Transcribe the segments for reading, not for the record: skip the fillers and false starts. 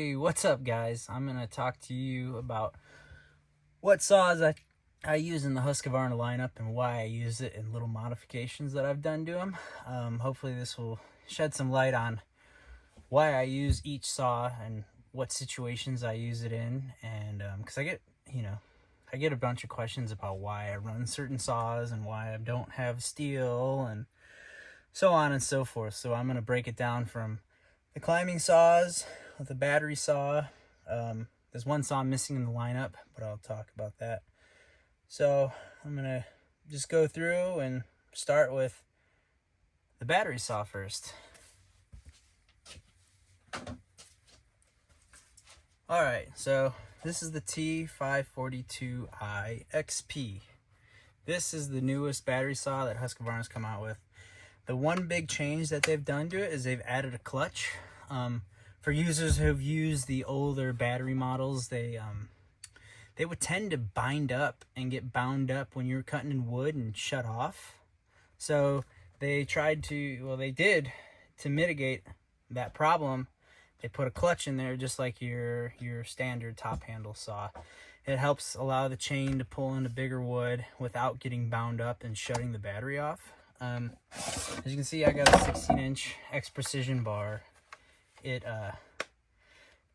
Hey, what's up guys? I'm going to talk to you about what saws I use in the Husqvarna lineup and why I use it and little modifications that I've done to them. Hopefully this will shed some light on why I use each saw and what situations I use it in. And because I get a bunch of questions about why I run certain saws and why I don't have steel and so on and so forth. So I'm going to break it down from the climbing saws with the battery saw. There's one saw missing in the lineup, but I'll talk about that. So I'm going to just go through and start with the battery saw first. Alright, so this is the T540 XP. This is the newest battery saw that Husqvarna's come out with. The one big change that they've done to it is they've added a clutch. For users who've used the older battery models, they would tend to bind up and get bound up when you're cutting in wood and shut off. So they tried to, well, they did, to mitigate that problem. They put a clutch in there just like your standard top handle saw. It helps allow the chain to pull into bigger wood without getting bound up and shutting the battery off. As you can see, I got a 16-inch X Precision bar. It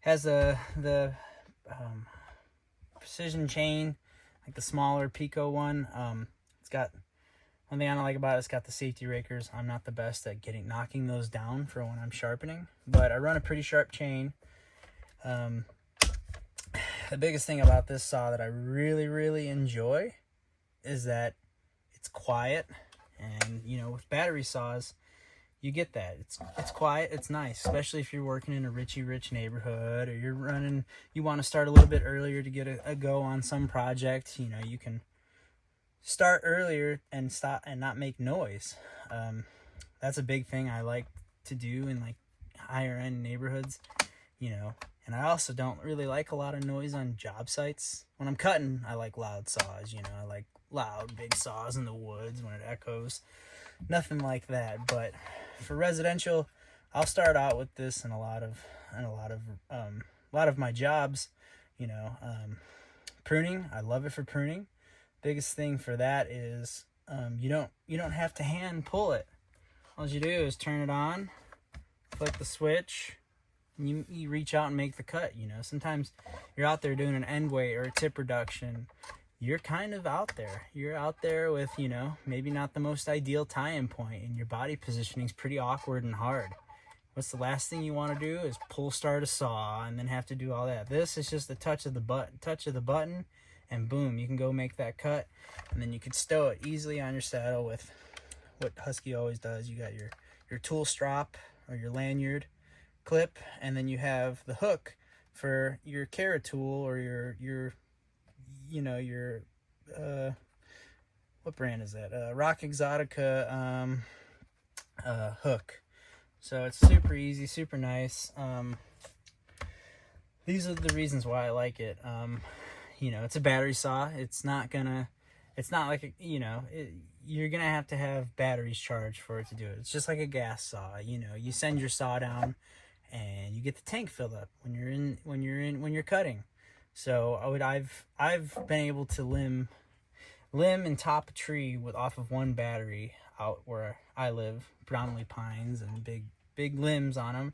has the precision chain, like the smaller Pico one. It's got, one thing I don't like about it, it's got the safety rakers. I'm not the best at knocking those down for when I'm sharpening, but I run a pretty sharp chain. The biggest thing about this saw that I really enjoy is that it's quiet. And you know, with battery saws, you get that. It's quiet, it's nice, especially if you're working in a rich neighborhood, or you want to start a little bit earlier to get a go on some project. You know, you can start earlier and stop and not make noise. That's a big thing I like to do in like higher end neighborhoods, you know. And I also don't really like a lot of noise on job sites. When I'm cutting, I like loud saws, you know. I like loud big saws in the woods when it echoes. Nothing like that. But for residential, I'll start out with this in a lot of my jobs, you know. Pruning, I love it for pruning. Biggest thing for that is you don't have to hand pull it. All you do is turn it on, flip the switch, and you reach out and make the cut. You know, sometimes you're out there doing an end weight or a tip reduction. You're kind of out there. You're out there with, you know, maybe not the most ideal tie-in point, and your body positioning is pretty awkward and hard. What's the last thing you want to do is pull start a saw and then have to do all that. This is just the touch of the button, and boom, you can go make that cut, and then you can stow it easily on your saddle with what Husky always does. You got your tool strap or your lanyard clip, and then you have the hook for your Cara tool or your what brand is that? Rock Exotica hook. So it's super easy, super nice. These are the reasons why I like it. You know, it's a battery saw. It's not like, you're gonna have to have batteries charged for it to do it. It's just like a gas saw. You know, you send your saw down and you get the tank filled up when you're cutting. So I've been able to limb and top a tree off of one battery out where I live, predominantly pines and big limbs on them.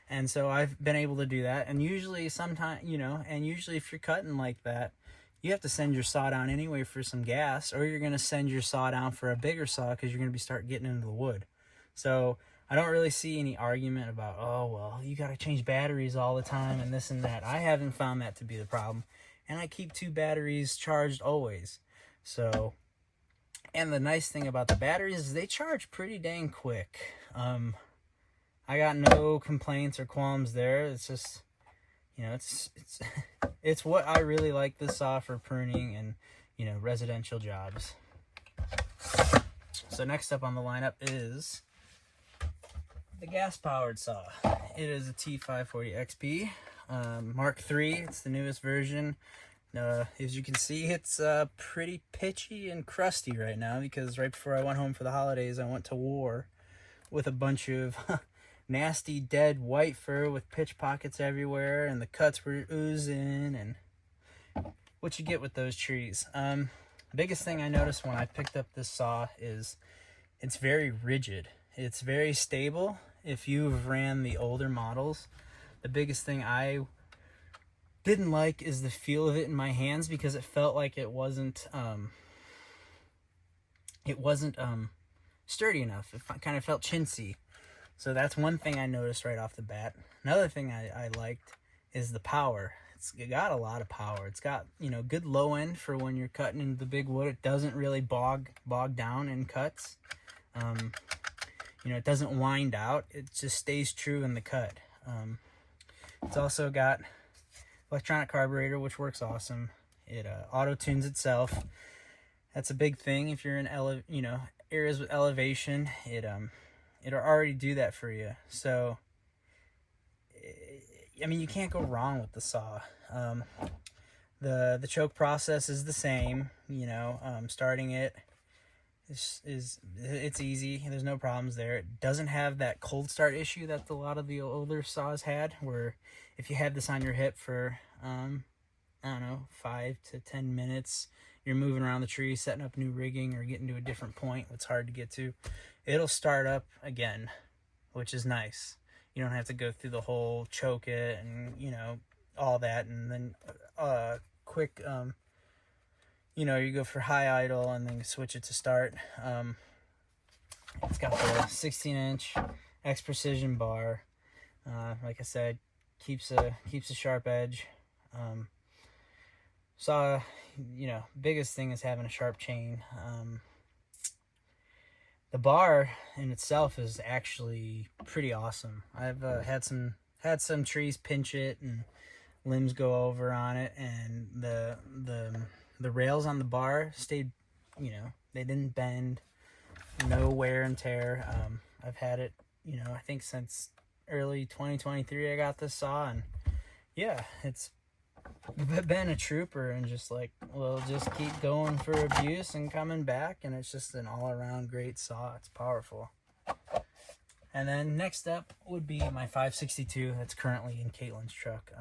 And so I've been able to do that. And usually if you're cutting like that, you have to send your saw down anyway for some gas, or you're going to send your saw down for a bigger saw because you're going to start getting into the wood. So I don't really see any argument about, oh, well, you got to change batteries all the time and this and that. I haven't found that to be the problem. And I keep 2 batteries charged always. So, and the nice thing about the batteries is they charge pretty dang quick. I got no complaints or qualms there. It's just, you know, it's what I really like this saw for pruning and, you know, residential jobs. So next up on the lineup is the gas-powered saw. It is a T540 XP Mark III. It's the newest version. As you can see, it's pretty pitchy and crusty right now because right before I went home for the holidays, I went to war with a bunch of nasty dead white fur with pitch pockets everywhere, and the cuts were oozing, and what you get with those trees. Biggest thing I noticed when I picked up this saw is it's very rigid. It's very stable. If you've ran the older models, the biggest thing I didn't like is the feel of it in my hands, because it felt like it wasn't sturdy enough. It kind of felt chintzy. So that's one thing I noticed right off the bat. Another thing I liked is the power. It's got a lot of power. It's got, you know, good low end for when you're cutting into the big wood. It doesn't really bog down in cuts. You know, it doesn't wind out. It just stays true in the cut. It's also got electronic carburetor, which works awesome. It auto tunes itself. That's a big thing. If you're in areas with elevation, it'll already do that for you. So I mean, you can't go wrong with the saw. The choke process is the same. You know, starting it it's easy. There's no problems there. It doesn't have that cold start issue that a lot of the older saws had, where if you had this on your hip for I don't know, 5 to 10 minutes, you're moving around the tree, setting up new rigging or getting to a different point it's hard to get to, it'll start up again, which is nice. You don't have to go through the whole choke it and, you know, all that, and then quick you know, you go for high idle and then switch it to start. It's got the 16-inch X precision bar. Like I said, keeps a sharp edge. Saw, you know, biggest thing is having a sharp chain. The bar in itself is actually pretty awesome. I've had some trees pinch it and limbs go over on it, and the rails on the bar stayed, you know, they didn't bend, no wear and tear. I've had it, you know, I think since early 2023 I got this saw, and yeah, it's been a trooper, and just like, well, just keep going for abuse and coming back, and it's just an all-around great saw. It's powerful. And then next up would be my 562 that's currently in Caitlin's truck.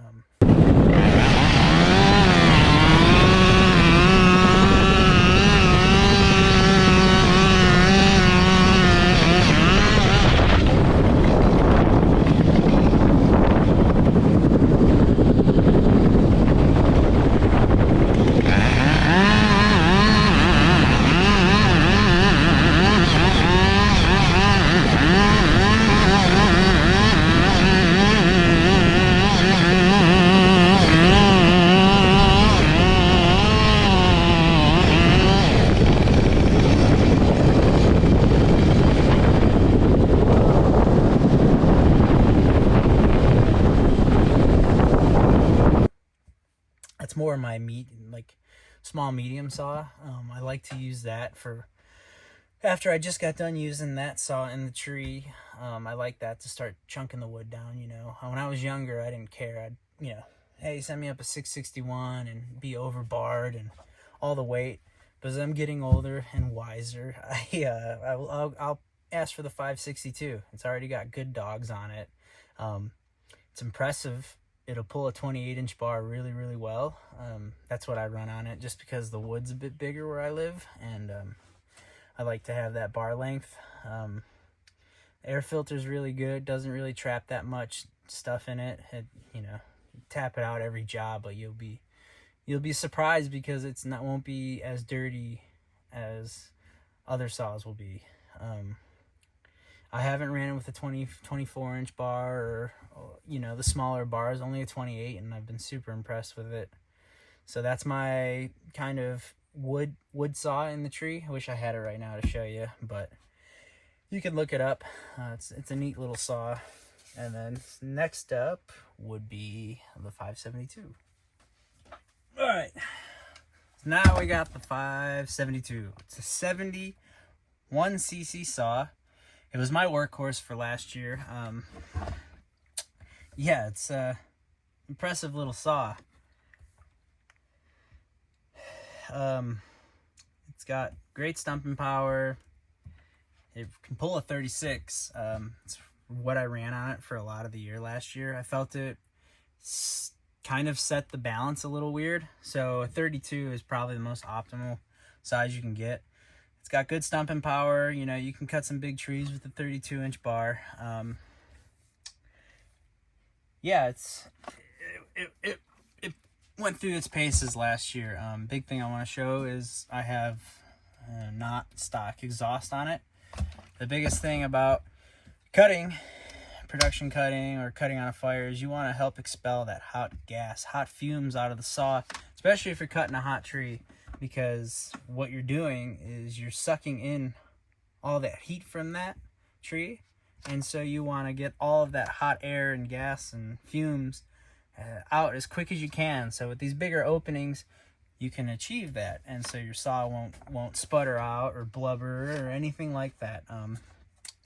More my small medium saw. I like to use that for after I just got done using that saw in the tree. I like that to start chunking the wood down. You know, when I was younger, I didn't care. I'd, you know, hey, send me up a 661 and be overbarred and all the weight. But as I'm getting older and wiser, I'll ask for the 562. It's already got good dogs on it. It's impressive. It'll pull a 28-inch bar really, really well. That's what I run on it, just because the wood's a bit bigger where I live, and I like to have that bar length. Air filter's really good. Doesn't really trap that much stuff in it. You know, tap it out every job, but you'll be surprised, because won't be as dirty as other saws will be. I haven't ran it with a 24-inch bar, or, you know, the smaller bars, only a 28, and I've been super impressed with it. So that's my kind of wood saw in the tree. I wish I had it right now to show you, but you can look it up. It's a neat little saw. And then next up would be the 572. All right, so now we got the 572. It's a 71cc saw. It was my workhorse for last year. Yeah, it's a impressive little saw. It's got great stumping power. It can pull a 36. It's what I ran on it for a lot of the year last year. I felt it kind of set the balance a little weird. So a 32 is probably the most optimal size you can get. It's got good stumping power. You know, you can cut some big trees with a 32-inch bar. Yeah, it went through its paces last year. Big thing I want to show is I have not stock exhaust on it. The biggest thing about cutting, production cutting or cutting on a fire, is you want to help expel that hot gas, hot fumes out of the saw, especially if you're cutting a hot tree, because what you're doing is you're sucking in all that heat from that tree, and so you want to get all of that hot air and gas and fumes out as quick as you can. So with these bigger openings, you can achieve that, and so your saw won't sputter out or blubber or anything like that.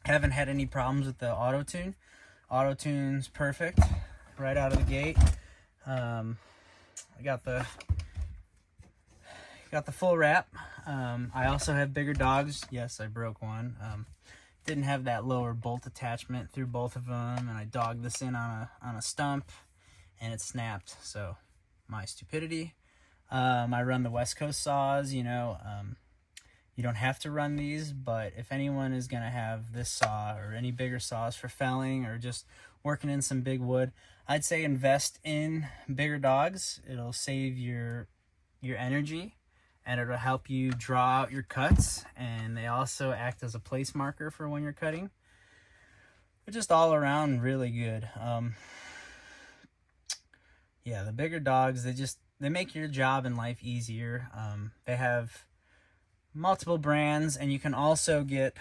Haven't had any problems with the auto tune. Auto tune's perfect right out of the gate. I got the full wrap. I also have bigger dogs. Yes, I broke one. Didn't have that lower bolt attachment through both of them, and I dogged this in on a stump, and it snapped. So my stupidity. I run the West Coast saws. You know, you don't have to run these, but if anyone is gonna have this saw or any bigger saws for felling or just working in some big wood, I'd say invest in bigger dogs. It'll save your energy, and it'll help you draw out your cuts, and they also act as a place marker for when you're cutting. They're just all around really good. Yeah, the bigger dogs, they make your job in life easier. They have multiple brands, and you can also get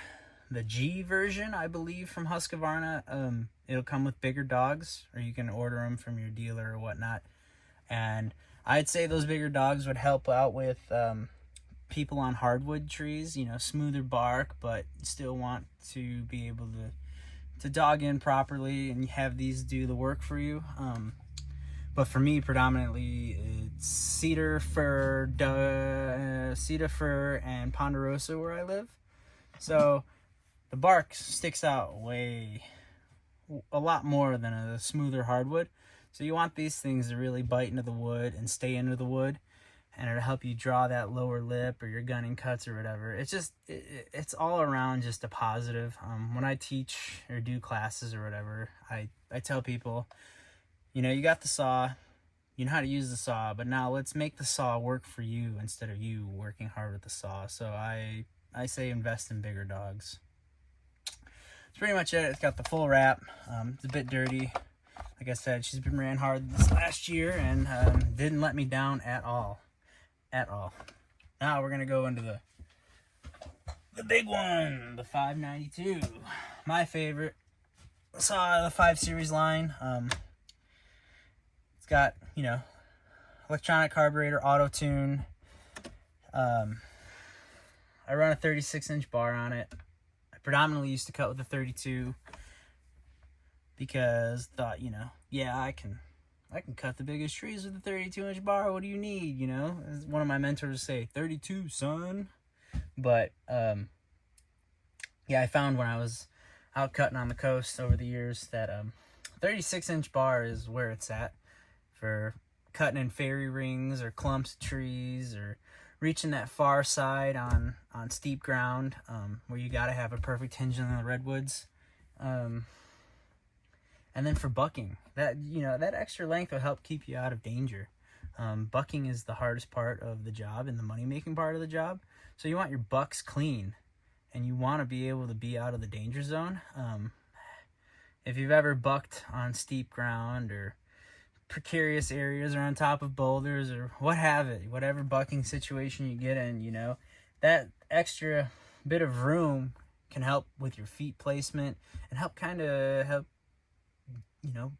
the G version, I believe, from Husqvarna. It'll come with bigger dogs, or you can order them from your dealer or whatnot. And I'd say those bigger dogs would help out with people on hardwood trees, you know, smoother bark, but still want to be able to dog in properly and have these do the work for you. But for me, predominantly, it's cedar fir, and ponderosa where I live. So the bark sticks out a lot more than a smoother hardwood. So you want these things to really bite into the wood and stay into the wood, and it'll help you draw that lower lip or your gunning cuts or whatever. It's just, it's all around just a positive. When I teach or do classes or whatever, I tell people, you know, you got the saw, you know how to use the saw, but now let's make the saw work for you instead of you working hard with the saw. So I say invest in bigger dogs. That's pretty much it. It's got the full wrap. It's a bit dirty. Like I said, she's been ran hard this last year and didn't let me down at all. Now we're going to go into the big one, the 592. My favorite saw of the 5 Series line. Got, you know, electronic carburetor, auto tune. I run a 36-inch bar on it. I predominantly used to cut with a 32 because thought, you know, yeah, I can cut the biggest trees with a 32-inch bar. What do you need, you know? As one of my mentors say, 32, son. But yeah, I found when I was out cutting on the coast over the years that 36-inch bar is where it's at for cutting in fairy rings or clumps of trees or reaching that far side on steep ground, where you got to have a perfect hinge in the redwoods. And then for bucking, that, you know, that extra length will help keep you out of danger. Bucking is the hardest part of the job and the money-making part of the job. So you want your bucks clean, and you want to be able to be out of the danger zone. If you've ever bucked on steep ground or precarious areas or on top of boulders or whatever bucking situation you get in, you know, that extra bit of room can help with your feet placement and help, you know,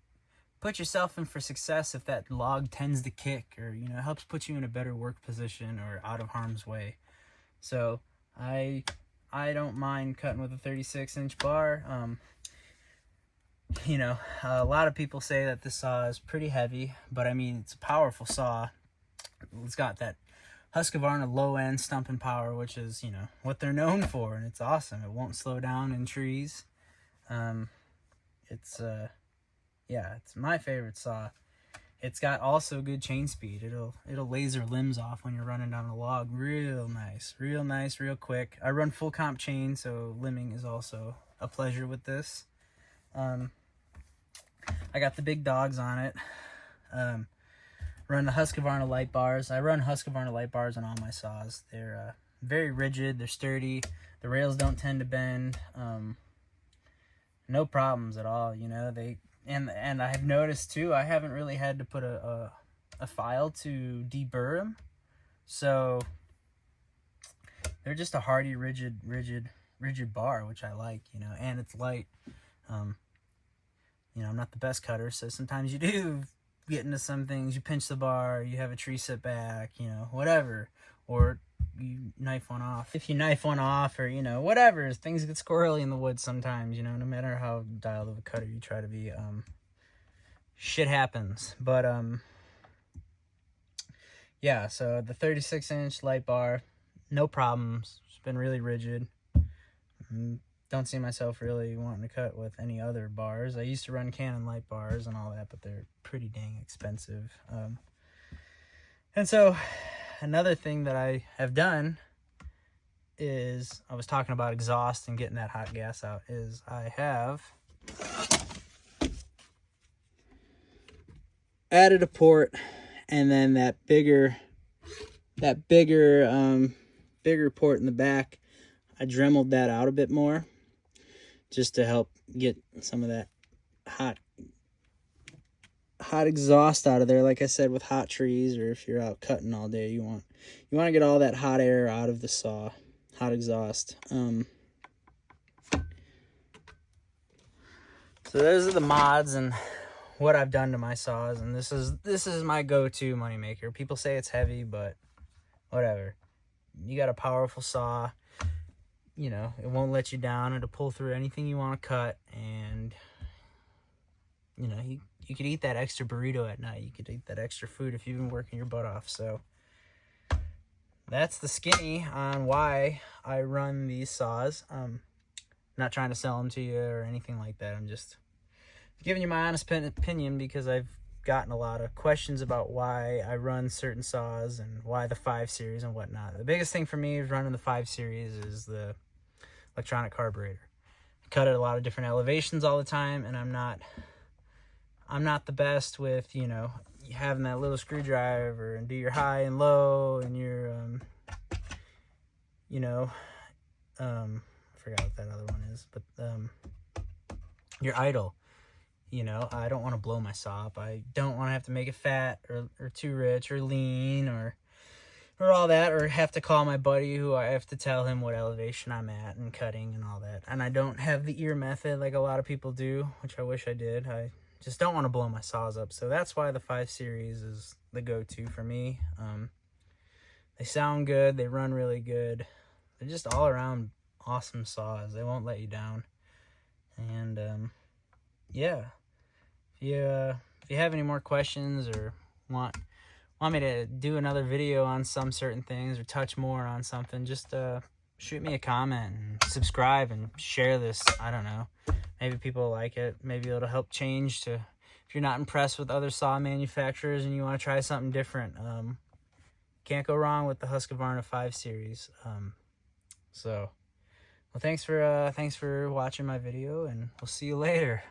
put yourself in for success if that log tends to kick, or, you know, helps put you in a better work position or out of harm's way. So I don't mind cutting with a 36-inch bar. You know, a lot of people say that this saw is pretty heavy, but I mean, it's a powerful saw. It's got that Husqvarna low-end stumping power, which is, you know, what they're known for, and it's awesome. It won't slow down in trees. It's yeah, it's my favorite saw. It's got also good chain speed. It'll laser limbs off when you're running down a log real nice, real quick. I run full comp chain, so limbing is also a pleasure with this. I got the big dogs on it. Run the Husqvarna light bars. I run Husqvarna light bars on all my saws. They're very rigid. They're sturdy. The rails don't tend to bend. No problems at all. You know, and I've noticed too, I haven't really had to put a file to deburr them. So they're just a hardy, rigid bar, which I like, you know, and it's light. You know, I'm not the best cutter, so sometimes you do get into some things. You pinch the bar, you have a tree sit back, you know, whatever, or you knife one off. If you knife one off, or, you know, whatever, things get squirrely in the woods sometimes, you know, no matter how dialed of a cutter you try to be, shit happens. But yeah, so the 36-inch light bar, no problems. It's been really rigid. Don't see myself really wanting to cut with any other bars. I used to run Canon light bars and all that, but they're pretty dang expensive. And so another thing that I have done is, I was talking about exhaust and getting that hot gas out, is I have added a port, and then that bigger port in the back, I dremeled that out a bit more, just to help get some of that hot exhaust out of there. Like I said, with hot trees, or if you're out cutting all day, you want to get all that hot air out of the saw, hot exhaust. So those are the mods and what I've done to my saws, and this is my go-to moneymaker. People say it's heavy, but whatever. You got a powerful saw, you know, it won't let you down. It'll pull through anything you want to cut, and you know, you could eat that extra burrito at night. You could eat that extra food if you've been working your butt off. So that's the skinny on why I run these saws. I'm not trying to sell them to you or anything like that. I'm just giving you my honest opinion, because I've gotten a lot of questions about why I run certain saws and why the 5 series and whatnot. The biggest thing for me is running the 5 series is the electronic carburetor. I cut at a lot of different elevations all the time, and I'm not the best with, you know, having that little screwdriver and do your high and low and your you know, I forgot what that other one is, but your idle. You know, I don't want to blow my saw up. I don't want to have to make it fat or too rich or lean or all that, or have to call my buddy who I have to tell him what elevation I'm at and cutting and all that. And I don't have the ear method like a lot of people do, which I wish I did. I just don't want to blow my saws up. So that's why the 5 series is the go-to for me. They sound good. They run really good. They're just all around awesome saws. They won't let you down. And yeah. If you have any more questions, or want me to do another video on some certain things, or touch more on something, just shoot me a comment and subscribe and share this. I don't know. Maybe people like it. Maybe it'll help change to, if you're not impressed with other saw manufacturers and you want to try something different. Can't go wrong with the Husqvarna 5 series. So, well, thanks for watching my video, and we'll see you later.